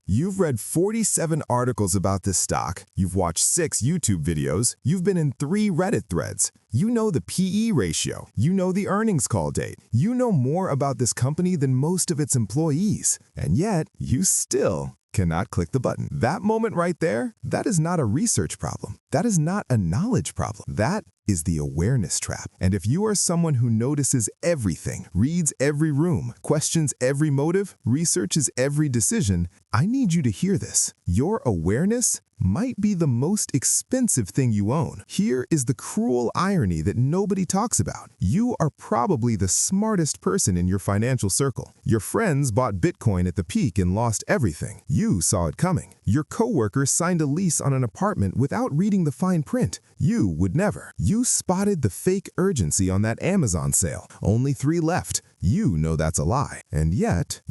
You've read 47 articles about this stock, you've watched 6 YouTube videos, you've been in 3 Reddit threads. You know the PE ratio, you know the earnings call date, you know more about this company than most of its employees, and yet you still cannot click the button. That moment right there, that is not a research problem. That is not a knowledge problem. That is the awareness trap. And if you are someone who notices everything, reads every room, questions every motive, researches every decision, I need you to hear this. Your awareness might be the most expensive thing you own. Here is the cruel irony that nobody talks about. You are probably the smartest person in your financial circle. Your friends bought Bitcoin at the peak and lost everything. You saw it coming. Your coworker signed a lease on an apartment without reading the fine print. You would never. You spotted the fake urgency on that Amazon sale. Only 3 left. You know that's a lie. And yet,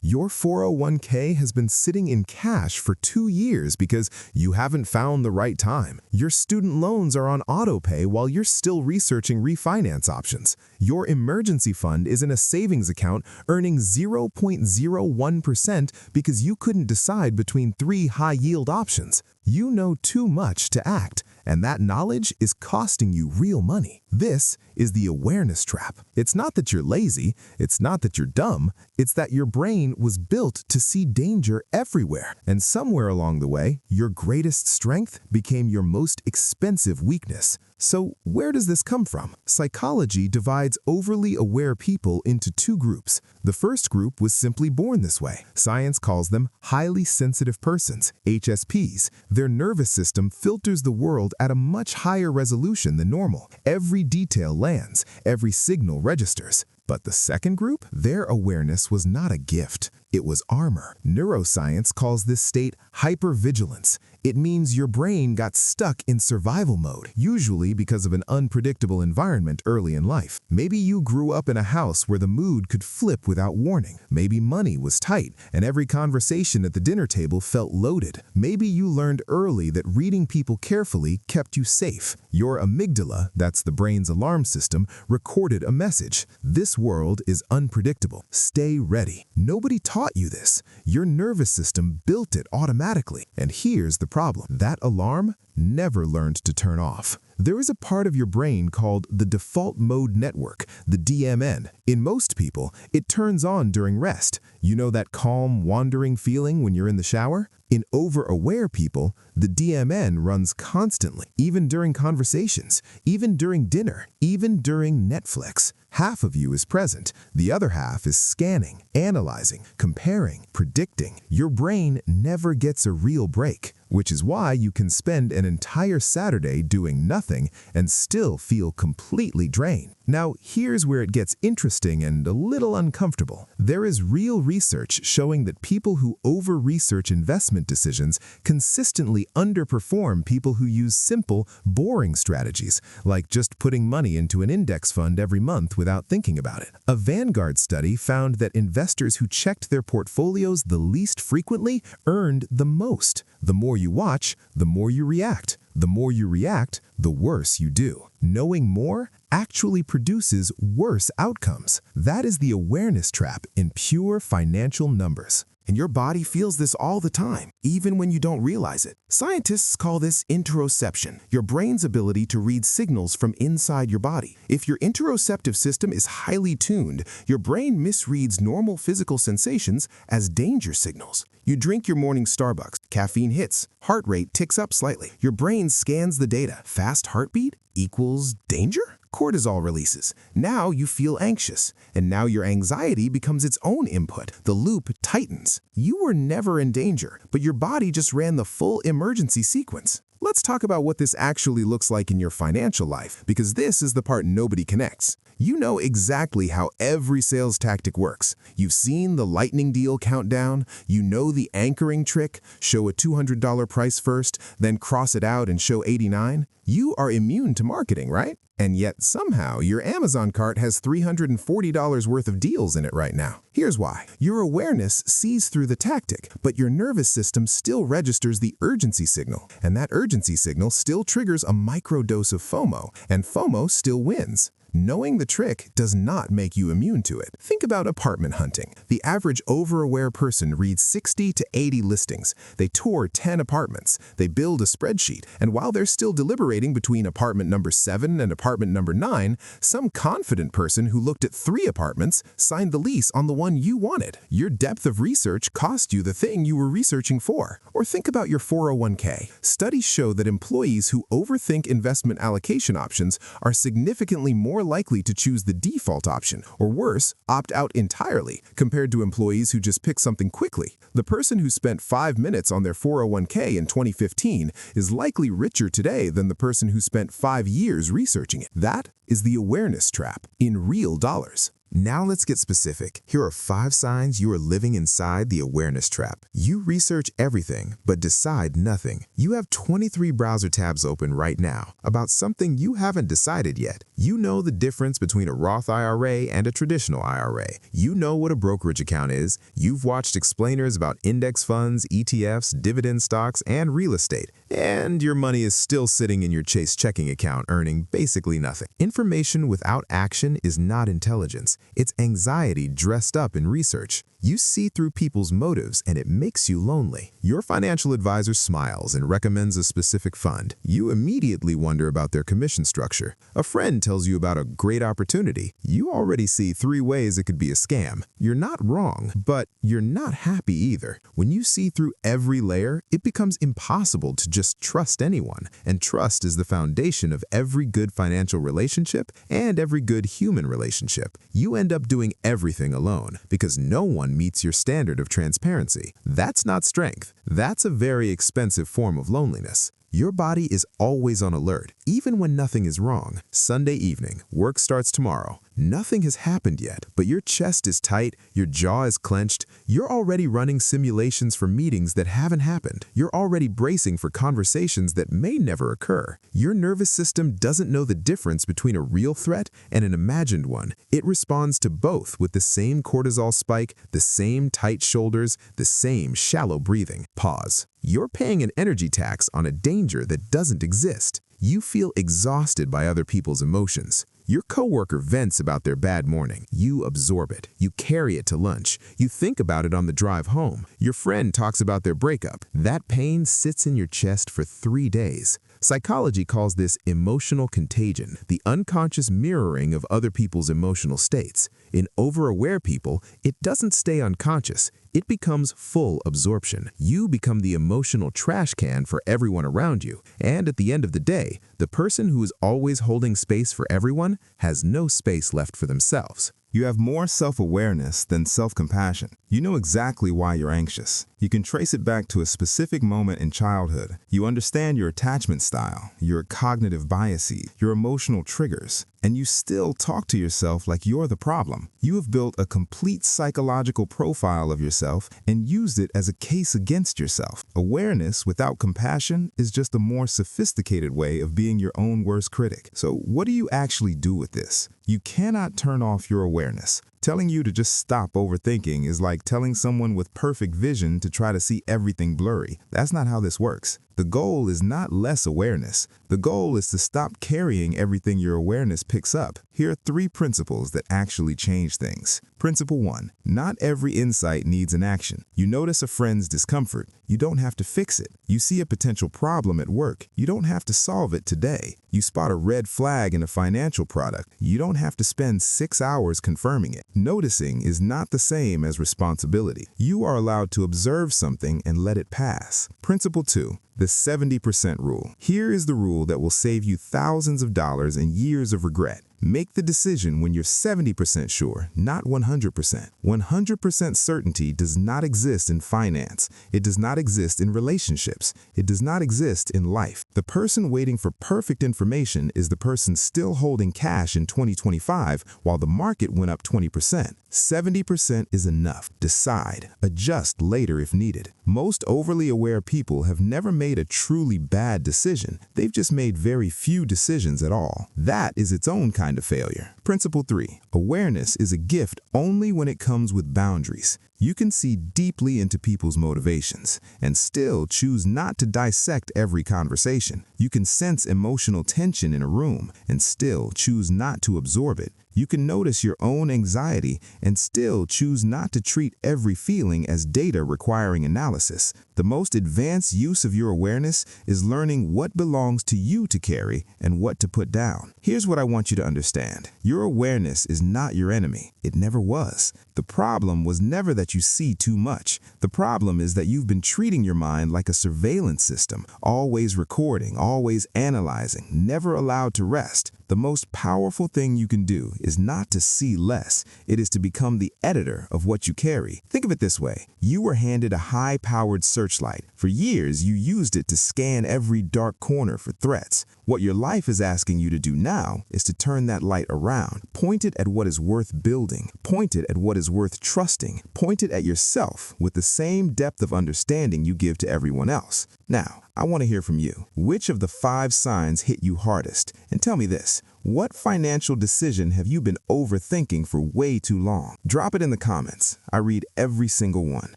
your 401k has been sitting in cash for 2 years because you haven't found the right time. Your student loans are on autopay while you're still researching refinance options. Your emergency fund is in a savings account earning 0.01% because you couldn't decide between 3 high-yield options. You know too much to act, and that knowledge is costing you real money. This is the awareness trap. It's not that you're lazy, it's not that you're dumb, it's that your brain was built to see danger everywhere. And somewhere along the way, your greatest strength became your most expensive weakness. So where does this come from? Psychology divides overly aware people into 2 groups. The first group was simply born this way. Science calls them highly sensitive persons, HSPs. Their nervous system filters the world at a much higher resolution than normal. Every detail lands, every signal registers. But the second group, their awareness was not a gift. It was armor. Neuroscience calls this state hypervigilance. It means your brain got stuck in survival mode, usually because of an unpredictable environment early in life. Maybe you grew up in a house where the mood could flip without warning. Maybe money was tight and every conversation at the dinner table felt loaded. Maybe you learned early that reading people carefully kept you safe. Your amygdala, that's the brain's alarm system, recorded a message. This world is unpredictable. Stay ready. Nobody taught you this. Your nervous system built it automatically. And here's the problem. That alarm never learned to turn off. There is a part of your brain called the default mode network, the DMN. In most people, it turns on during rest. You know that calm, wandering feeling when you're in the shower? In over-aware people, the DMN runs constantly, even during conversations, even during dinner, even during Netflix. Half of you is present. The other half is scanning, analyzing, comparing, predicting. Your brain never gets a real break, which is why you can spend an entire Saturday doing nothing and still feel completely drained. Now, here's where it gets interesting and a little uncomfortable. There is real research showing that people who over-research investment decisions consistently underperform people who use simple, boring strategies, like just putting money into an index fund every month without thinking about it. A Vanguard study found that investors who checked their portfolios the least frequently earned the most. The more you watch, the more you react. The more you react, the worse you do. Knowing more actually produces worse outcomes. That is the awareness trap in pure financial numbers. And your body feels this all the time, even when you don't realize it. Scientists call this interoception, your brain's ability to read signals from inside your body. If your interoceptive system is highly tuned, your brain misreads normal physical sensations as danger signals. You drink your morning Starbucks, caffeine hits, heart rate ticks up slightly. Your brain scans the data. Fast heartbeat equals danger? Cortisol releases. Now you feel anxious, and now your anxiety becomes its own input. The loop tightens. You were never in danger, but your body just ran the full emergency sequence. Let's talk about what this actually looks like in your financial life, because this is the part nobody connects. You know exactly how every sales tactic works. You've seen the lightning deal countdown. You know the anchoring trick, show a $200 price first, then cross it out and show 89. You are immune to marketing, right? And yet somehow your Amazon cart has $340 worth of deals in it right now. Here's why. Your awareness sees through the tactic, but your nervous system still registers the urgency signal. And that urgency signal still triggers a microdose of FOMO, and FOMO still wins. Knowing the trick does not make you immune to it. Think about apartment hunting. The average over-aware person reads 60 to 80 listings. They tour 10 apartments. They build a spreadsheet. And while they're still deliberating between apartment number 7 and apartment number 9, some confident person who looked at 3 apartments signed the lease on the one you wanted. Your depth of research cost you the thing you were researching for. Or think about your 401k. Studies show that employees who overthink investment allocation options are significantly more likely to choose the default option, or worse, opt out entirely, compared to employees who just pick something quickly. The person who spent 5 minutes on their 401k in 2015 is likely richer today than the person who spent 5 years researching it. That is the awareness trap in real dollars. Now let's get specific. Here are 5 signs you are living inside the awareness trap. You research everything, but decide nothing. You have 23 browser tabs open right now about something you haven't decided yet. You know the difference between a Roth IRA and a traditional IRA. You know what a brokerage account is. You've watched explainers about index funds, ETFs, dividend stocks, and real estate. And your money is still sitting in your Chase checking account earning basically nothing. Information without action is not intelligence. It's anxiety dressed up in research. You see through people's motives and it makes you lonely. Your financial advisor smiles and recommends a specific fund. You immediately wonder about their commission structure. A friend tells you about a great opportunity. You already see 3 ways it could be a scam. You're not wrong, but you're not happy either. When you see through every layer, it becomes impossible to just trust anyone. And trust is the foundation of every good financial relationship and every good human relationship. You end up doing everything alone because no one meets your standard of transparency. That's not strength. That's a very expensive form of loneliness. Your body is always on alert, even when nothing is wrong. Sunday evening, work starts tomorrow. Nothing has happened yet, but your chest is tight, your jaw is clenched. You're already running simulations for meetings that haven't happened. You're already bracing for conversations that may never occur. Your nervous system doesn't know the difference between a real threat and an imagined one. It responds to both with the same cortisol spike, the same tight shoulders, the same shallow breathing. Pause. You're paying an energy tax on a danger that doesn't exist. You feel exhausted by other people's emotions. Your coworker vents about their bad morning. You absorb it. You carry it to lunch. You think about it on the drive home. Your friend talks about their breakup. That pain sits in your chest for 3 days. Psychology calls this emotional contagion, the unconscious mirroring of other people's emotional states. In overaware people, it doesn't stay unconscious. It becomes full absorption. You become the emotional trash can for everyone around you. And at the end of the day, the person who is always holding space for everyone has no space left for themselves. You have more self-awareness than self-compassion. You know exactly why you're anxious. You can trace it back to a specific moment in childhood. You understand your attachment style, your cognitive biases, your emotional triggers, and you still talk to yourself like you're the problem. You have built a complete psychological profile of yourself and used it as a case against yourself. Awareness without compassion is just a more sophisticated way of being your own worst critic. So what do you actually do with this? You cannot turn off your awareness. Telling you to just stop overthinking is like telling someone with perfect vision to try to see everything blurry. That's not how this works. The goal is not less awareness. The goal is to stop carrying everything your awareness picks up. Here are 3 principles that actually change things. Principle 1. Not every insight needs an action. You notice a friend's discomfort. You don't have to fix it. You see a potential problem at work. You don't have to solve it today. You spot a red flag in a financial product. You don't have to spend 6 hours confirming it. Noticing is not the same as responsibility. You are allowed to observe something and let it pass. Principle 2. The 70% rule. Here is the rule that will save you thousands of dollars and years of regret. Make the decision when you're 70% sure, not 100%. 100% certainty does not exist in finance. It does not exist in relationships. It does not exist in life. The person waiting for perfect information is the person still holding cash in 2025 while the market went up 20%. 70% is enough. Decide. Adjust later if needed. Most overly aware people have never made a truly bad decision. They've just made very few decisions at all. That is its own kind kind of failure. Principle 3. Awareness is a gift only when it comes with boundaries. You can see deeply into people's motivations and still choose not to dissect every conversation. You can sense emotional tension in a room and still choose not to absorb it. You can notice your own anxiety and still choose not to treat every feeling as data requiring analysis. The most advanced use of your awareness is learning what belongs to you to carry and what to put down. Here's what I want you to understand. Your awareness is not your enemy. It never was. The problem was never that you see too much. The problem is that you've been treating your mind like a surveillance system, always recording, always analyzing, never allowed to rest. The most powerful thing you can do is not to see less. It is to become the editor of what you carry. Think of it this way. You were handed a high-powered searchlight. For years, you used it to scan every dark corner for threats. What your life is asking you to do now is to turn that light around. Point it at what is worth building. Point it at what is worth trusting. Point it at yourself with the same depth of understanding you give to everyone else. Now, I want to hear from you. Which of the 5 signs hit you hardest? And tell me this, what financial decision have you been overthinking for way too long? Drop it in the comments. I read every single one.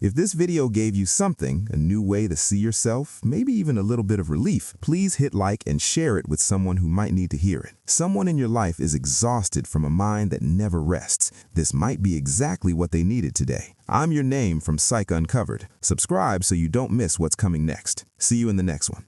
If this video gave you something, a new way to see yourself, maybe even a little bit of relief, please hit like and share it with someone who might need to hear it. Someone in your life is exhausted from a mind that never rests. This might be exactly what they needed today. I'm your name from Psych Uncovered. Subscribe so you don't miss what's coming next. See you in the next one.